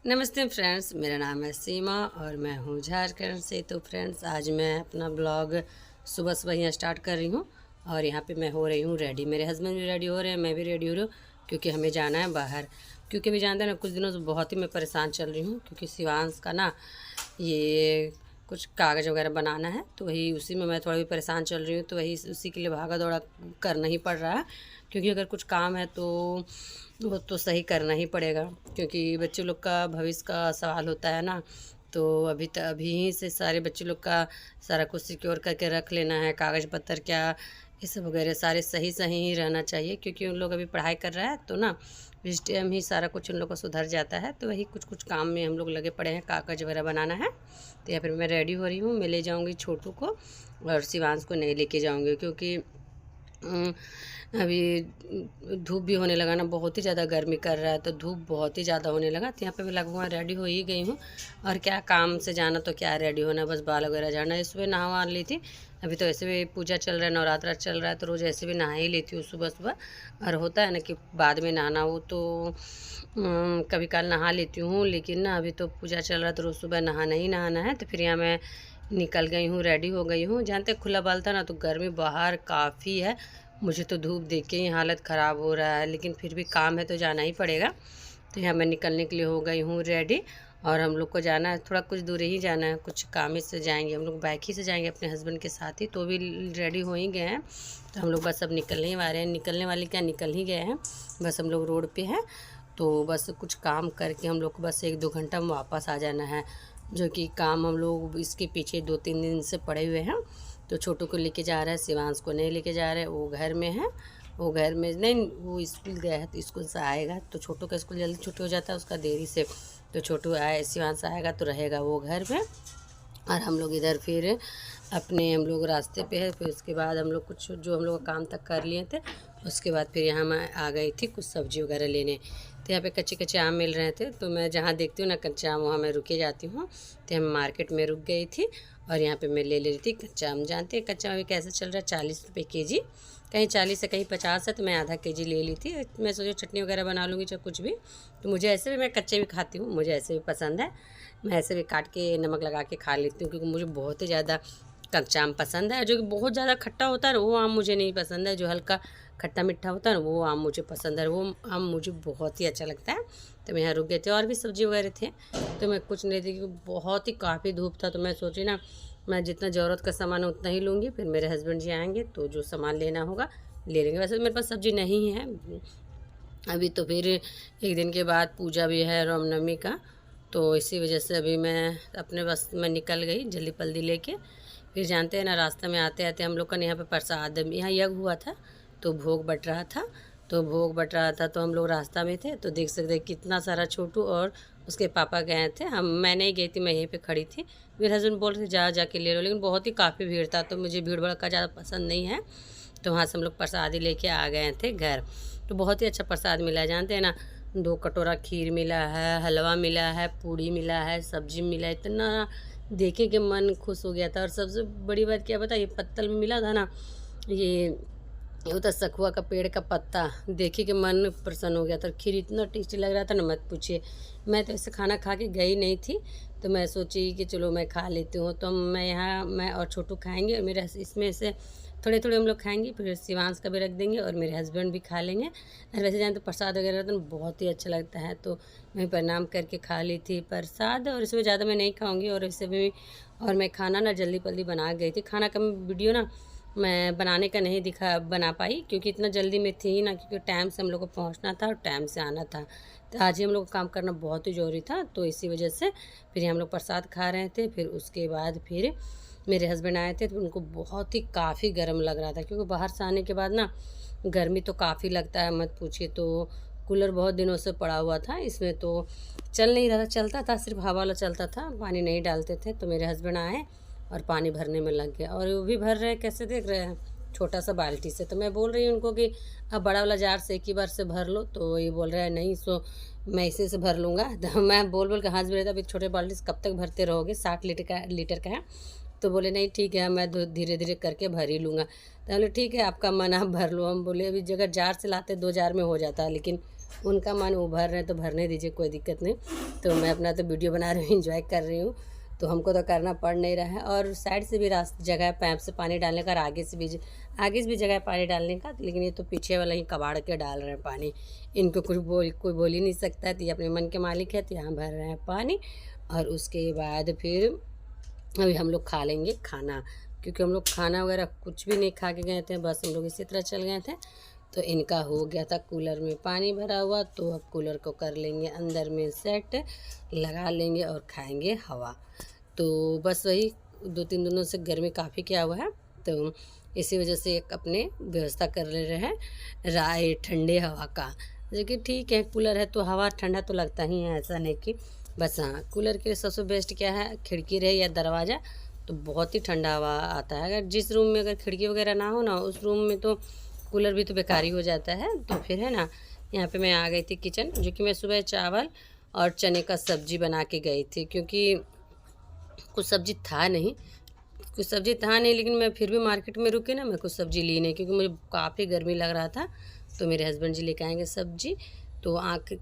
नमस्ते फ्रेंड्स, मेरा नाम है सीमा और मैं हूँ झारखंड से। तो फ्रेंड्स, आज मैं अपना ब्लॉग सुबह सुबह यहाँ स्टार्ट कर रही हूँ और यहाँ पे मैं हो रही हूँ रेडी। मेरे हस्बैंड भी रेडी हो रहे हैं, मैं भी रेडी हो रही हूँ क्योंकि हमें जाना है बाहर। क्योंकि अभी जानते हैं ना, कुछ दिनों से बहुत ही मैं परेशान चल रही हूँ क्योंकि शिवांश का ना ये कुछ कागज़ वगैरह बनाना है, तो वही उसी में मैं थोड़ा भी परेशान चल रही हूँ। तो वही उसी के लिए भागा दौड़ा करना ही पड़ रहा है क्योंकि अगर कुछ काम है तो वो तो सही करना ही पड़ेगा क्योंकि बच्चे लोग का भविष्य का सवाल होता है ना। तो अभी ही से सारे बच्चे लोग का सारा कुछ सिक्योर करके रख लेना है, कागज़ पत्तर क्या ये सब वगैरह सारे सही सही ही रहना चाहिए क्योंकि उन लोग अभी पढ़ाई कर रहा है तो ना इस टाइम ही सारा कुछ उन लोग का सुधर जाता है। तो वही कुछ कुछ काम में हम लोग लगे पड़े हैं, कागज़ वगैरह बनाना है। तो या फिर मैं रेडी हो रही हूँ, मैं ले जाऊँगी छोटू को और शिवांश को नहीं लेके जाऊँगी क्योंकि अभी धूप भी होने लगा ना, बहुत ही ज़्यादा गर्मी कर रहा है तो धूप बहुत ही ज़्यादा होने लगा। तो यहाँ पे मैं लगभग रेडी हो ही गई हूँ और क्या काम से जाना तो क्या रेडी होना, बस बाल वगैरह झाड़ना। सुबह नहा ली थी, अभी तो ऐसे भी पूजा चल रहा है, नवरात्रा चल रहा है तो रोज़ ऐसे भी नहा ही लेती हूँ सुबह सुबह। और होता है ना कि बाद में नहाना हो तो कभी काल नहा लेती हूँ, लेकिन ना अभी तो पूजा चल रहा है तो रोज़ सुबह नहाना ही नहाना है। तो फिर यहाँ मैं निकल गई हूँ, रेडी हो गई हूँ। जानते खुला बाल था ना तो गर्मी बाहर काफ़ी है, मुझे तो धूप देख के ही हालत ख़राब हो रहा है, लेकिन फिर भी काम है तो जाना ही पड़ेगा। तो यहाँ मैं निकलने के लिए हो गई हूँ रेडी और हम लोग को जाना है, थोड़ा कुछ दूर ही जाना है, कुछ काम ही से जाएंगे हम लोग, बाइक ही से जाएंगे अपने हस्बैंड के साथ ही। तो भी रेडी हो ही गए हैं तो हम लोग बस अब निकलने ही वाले हैं, निकलने वाले क्या निकल ही गए हैं, बस हम लोग रोड पे हैं। तो बस कुछ काम करके हम लोग को बस 1-2 घंटा में वापस आ जाना है, जो कि काम हम लोग इसके पीछे 2-3 दिन से पड़े हुए हैं। तो छोटू को लेके जा रहा है, शिवांश को नहीं लेके जा रहा है, वो घर में है। वो घर में नहीं, वो स्कूल गया है तो स्कूल से आएगा तो छोटू का स्कूल जल्दी छुट्टी हो जाता है उसका देरी से, तो छोटू आए शिवांश आएगा तो रहेगा वो घर में और हम लोग इधर फिर अपने हम लोग रास्ते पे है। फिर उसके बाद हम लोग कुछ जो हम लोग काम तक कर लिए थे, उसके बाद फिर यहाँ मैं आ गई थी कुछ सब्ज़ी वगैरह लेने। तो यहाँ पे कच्चे कच्चे आम मिल रहे थे तो मैं जहाँ देखती हूँ ना कच्चा आम वहाँ मैं रुके जाती हूँ। तो हम मार्केट में रुक गई थी और यहाँ पे मैं ले रही थी कच्चा आम। जानते हैं कच्चा आम अभी कैसे चल रहा है, 40 रुपये के जी, कहीं 40 है कहीं 50 है। तो मैं आधा के जी ले ली थी, मैं सोची चटनी वगैरह बना लूँगी चाहे कुछ भी। तो मुझे ऐसे भी, मैं कच्चे भी खाती हूँ, मुझे ऐसे भी पसंद है, मैं ऐसे भी काट के नमक लगा के खा लेती हूँ क्योंकि मुझे बहुत ही ज़्यादा कच्चा आम पसंद है। जो कि बहुत ज़्यादा खट्टा होता है ना वो आम मुझे नहीं पसंद है, जो हल्का खट्टा मीठा होता है ना वो आम मुझे पसंद है, वो आम मुझे बहुत ही अच्छा लगता है। तो मैं यहाँ रुक गए थे और भी सब्ज़ी वगैरह थे तो मैं कुछ नहीं थी क्योंकि बहुत ही काफ़ी धूप था। तो मैं सोची ना मैं जितना ज़रूरत का सामान है उतना ही लूँगी, फिर मेरे हस्बैंड जी आएँगे तो जो सामान लेना होगा ले लेंगे। वैसे मेरे पास सब्ज़ी नहीं है अभी, तो फिर एक दिन के बाद पूजा भी है रामनवमी का, तो इसी वजह से अभी मैं अपने बस में निकल गई जल्दी पल्दी लेके। फिर जानते हैं ना रास्ते में आते आते हम लोग का यहाँ पे प्रसाद, यहाँ यज्ञ हुआ था तो भोग बट रहा था, तो भोग बट रहा था तो हम लोग रास्ता में थे तो देख सकते कितना सारा छोटू और उसके पापा गए थे, मैं नहीं गई थी, मैं यहीं पे खड़ी थी। मेरे हस्बैंड बोल रहे थे जा जाके ले लो, लेकिन बहुत ही काफ़ी भीड़ था तो मुझे भीड़ भड़का ज़्यादा पसंद नहीं है। तो वहाँ से हम लोग प्रसादी लेके आ गए थे घर। तो बहुत ही अच्छा प्रसाद मिला है, जानते हैं ना 2 कटोरा खीर मिला है, हलवा मिला है, पूड़ी मिला है, सब्जी मिला है, इतना देखे कि मन खुश हो गया था। और सबसे बड़ी बात क्या पता, ये पत्तल में मिला था ना, ये होता सखुआ का पेड़ का पत्ता, देखे कि मन प्रसन्न हो गया था। खीर इतना टेस्टी लग रहा था ना मत पूछिए। मैं तो ऐसे खाना खा के गई नहीं थी तो मैं सोची कि चलो मैं खा लेती हूँ। तो मैं यहाँ मैं और छोटू खाएंगे और मेरे इसमें से थोड़े थोड़े हम लोग खाएंगे, फिर शिवांश का भी रख देंगे और मेरे हस्बैंड भी खा लेंगे। और वैसे जान तो प्रसाद वगैरह तो बहुत ही अच्छा लगता है, तो मैं प्रणाम करके खा ली थी प्रसाद। और इसमें ज़्यादा मैं नहीं खाऊंगी और इससे भी, और मैं खाना ना जल्दी पल्दी बना गई थी। खाना का वीडियो ना मैं बनाने का नहीं बना पाई क्योंकि इतना जल्दी में थी ना, क्योंकि टाइम से हम लोग को पहुंचना था और टाइम से आना था। तो आज ही हम लोग को काम करना बहुत ही ज़रूरी था, तो इसी वजह से फिर हम लोग प्रसाद खा रहे थे। फिर उसके बाद फिर मेरे हस्बैंड आए थे तो उनको बहुत ही काफ़ी गर्म लग रहा था क्योंकि बाहर से आने के बाद ना गर्मी तो काफ़ी लगता है मत पूछिए। तो कूलर बहुत दिनों से पड़ा हुआ था, इसमें तो चल नहीं रहा था, चलता था सिर्फ हवा वाला चलता था, पानी नहीं डालते थे। तो मेरे हस्बैंड आए और पानी भरने में लग गया और वो भी भर रहे हैं, कैसे देख रहे हैं, छोटा सा बाल्टी से। तो मैं बोल रही हूँ उनको कि अब बड़ा वाला जार से एक ही बार से भर लो, तो ये बोल रहा है नहीं सो मैं इसी से भर लूँगा। तो मैं बोल के हंस भी रहा था, अभी छोटे बाल्टी से कब तक भरते रहोगे, 60 लीटर का है। तो बोले नहीं ठीक है मैं धीरे धीरे करके भर ही लूँगा। तो बोले ठीक है आपका मन, आप भर लो। हम बोले अभी जगह जार से लाते 2 जार में हो जाता है, लेकिन उनका मन वो भर रहे हैं तो भरने दीजिए, कोई दिक्कत नहीं। तो मैं अपना तो वीडियो बना रही हूँ, एंजॉय कर रही हूँ, तो हमको तो करना पड़ नहीं रहा है। और साइड से भी रास्ता जगह है पैप से पानी डालने का, और आगे से भी जगह है पानी डालने का, लेकिन ये तो पीछे वाला ही कबाड़ के डाल रहे हैं पानी। इनको कोई बोल ही नहीं सकता है, तो ये अपने मन के मालिक है, तो यहाँ भर रहे हैं पानी। और उसके बाद फिर अभी हम लोग खा लेंगे खाना, क्योंकि हम लोग खाना वगैरह कुछ भी नहीं खा के गए थे, बस हम लोग इसी तरह चल गए थे। तो इनका हो गया था कूलर में पानी भरा हुआ, तो अब कूलर को कर लेंगे अंदर में सेट, लगा लेंगे और खाएंगे हवा। तो बस वही 2-3 दिनों से गर्मी काफ़ी किया हुआ है, तो इसी वजह से एक अपने व्यवस्था कर ले रहे हैं राय ठंडे हवा का, जो कि ठीक है, कूलर है तो हवा ठंडा तो लगता ही है, ऐसा नहीं कि बस। हाँ, कूलर के लिए सबसे बेस्ट क्या है, खिड़की रहे या दरवाज़ा, तो बहुत ही ठंडा हवा आता है। अगर जिस रूम में अगर खिड़की वगैरह ना हो ना, उस रूम में तो कूलर भी तो बेकार ही हो जाता है। तो फिर है ना, यहाँ पे मैं आ गई थी किचन, जो कि मैं सुबह चावल और चने का सब्ज़ी बना के गई थी, क्योंकि कुछ सब्ज़ी था नहीं, लेकिन मैं फिर भी मार्केट में रुकी ना, मैं कुछ सब्ज़ी ली नहीं, क्योंकि मुझे काफ़ी गर्मी लग रहा था। तो मेरे हस्बैंड जी लेके आएंगे सब्ज़ी, तो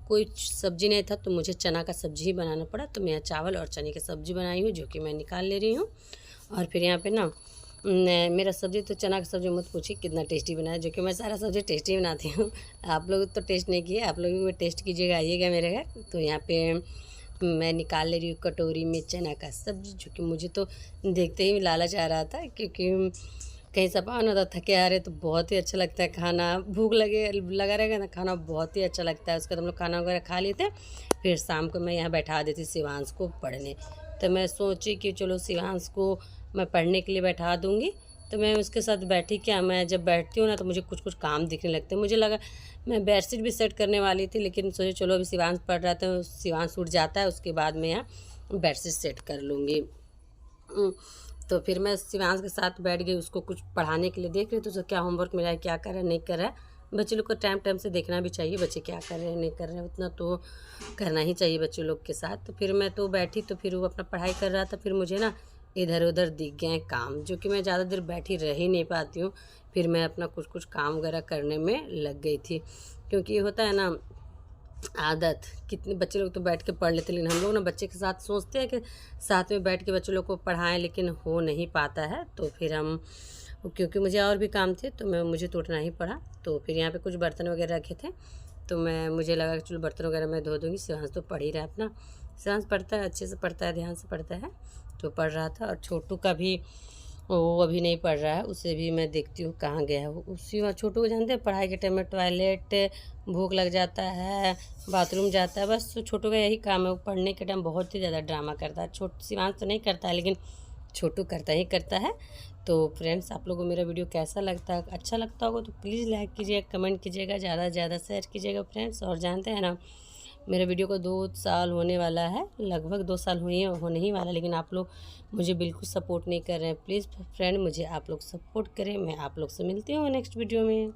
कोई सब्ज़ी नहीं था, तो मुझे चना का सब्ज़ी ही बनाना पड़ा। तो मैं यहाँ चावल और चने की सब्ज़ी बनाई हूँ, जो कि मैं निकाल ले रही हूँ। और फिर यहाँ पे ना मेरा सब्ज़ी तो चना का सब्ज़ी मत पूछिए कितना टेस्टी बना है, जो कि मैं सारा सब्ज़ी टेस्टी बनाती हूँ। आप लोग तो टेस्ट नहीं किए, आप लोग भी टेस्ट कीजिएगा, आइएगा मेरे घर। तो यहाँ पे मैं निकाल ले रही हूँ कटोरी में चना का सब्ज़ी, जो कि मुझे तो देखते ही लालच आ रहा था, क्योंकि कहीं सामान होता थके आ रहे तो बहुत ही अच्छा लगता है खाना, भूख लगा रहेगा ना, खाना बहुत ही अच्छा लगता है। उसके बाद हम लोग खाना वगैरह खा लेते, फिर शाम को मैं यहाँ बैठा देती शिवांश को पढ़ने। तो मैं सोची कि चलो शिवांश को मैं पढ़ने के लिए बैठा दूँगी। तो मैं उसके साथ बैठी, क्या मैं जब बैठती हूँ ना तो मुझे कुछ कुछ काम दिखने लगते हैं। मुझे लगा मैं बेडशीट भी सेट करने वाली थी, लेकिन सोचे चलो अभी शिवांश पढ़ रहा था, शिवांश उठ जाता है, उसके बाद मैं यहाँ बेडशीट सेट कर लूँगी। तो फिर मैं शिवांश के साथ बैठ गई, उसको कुछ पढ़ाने के लिए देख रही थी, उसको क्या होमवर्क मिला है, क्या कर रहा है, नहीं कर रहा है। बच्चे लोग को टाइम टाइम से देखना भी चाहिए, बच्चे क्या कर रहे हैं नहीं कर रहे हैं, उतना तो करना ही चाहिए बच्चों लोग के साथ। तो फिर मैं तो बैठी, तो फिर वो अपना पढ़ाई कर रहा था, फिर मुझे ना इधर उधर दिख गए काम, जो कि मैं ज़्यादा देर बैठी रह ही नहीं पाती हूँ। फिर मैं अपना कुछ कुछ काम वगैरह करने में लग गई थी, क्योंकि ये होता है ना आदत, कितने बच्चे लोग तो बैठ के पढ़ लेते, लेकिन हम लोग ना बच्चे के साथ सोचते हैं कि साथ में बैठ के बच्चे लोग को पढ़ाएं, लेकिन हो नहीं पाता है। तो फिर हम, क्योंकि मुझे और भी काम थे, तो मुझे तो उठना ही पड़ा। तो फिर यहाँ पे कुछ बर्तन वगैरह रखे थे, तो मुझे लगा कि चलो बर्तन वगैरह मैं धो दूँगी। शिवांश तो पढ़ ही रहा है अपना, शिवांश पढ़ता है, अच्छे से पढ़ता है, ध्यान से पढ़ता है, तो पढ़ रहा था। और छोटू का भी, वो अभी नहीं पढ़ रहा है, उसे भी मैं देखती हूँ कहाँ गया है वो। उसी छोटू को जानते हैं, पढ़ाई के टाइम में टॉयलेट, भूख लग जाता है, बाथरूम जाता है, बस छोटू का यही काम है। वो पढ़ने के टाइम बहुत ही ज़्यादा ड्रामा करता है। शिवांश तो नहीं करता है, लेकिन छोटू करता ही करता है। तो फ्रेंड्स, आप लोगों को मेरा वीडियो कैसा लगता है, अच्छा लगता होगा तो प्लीज़ लाइक कीजिएगा, कमेंट कीजिएगा, ज़्यादा से ज़्यादा शेयर कीजिएगा फ्रेंड्स। और जानते हैं ना, मेरे वीडियो को 2 साल होने वाला है, लगभग 2 साल होने ही वाला, लेकिन आप लोग मुझे बिल्कुल सपोर्ट नहीं कर रहे हैं। प्लीज़ फ्रेंड, मुझे आप लोग सपोर्ट करें। मैं आप लोग से मिलती हूँ नेक्स्ट वीडियो में।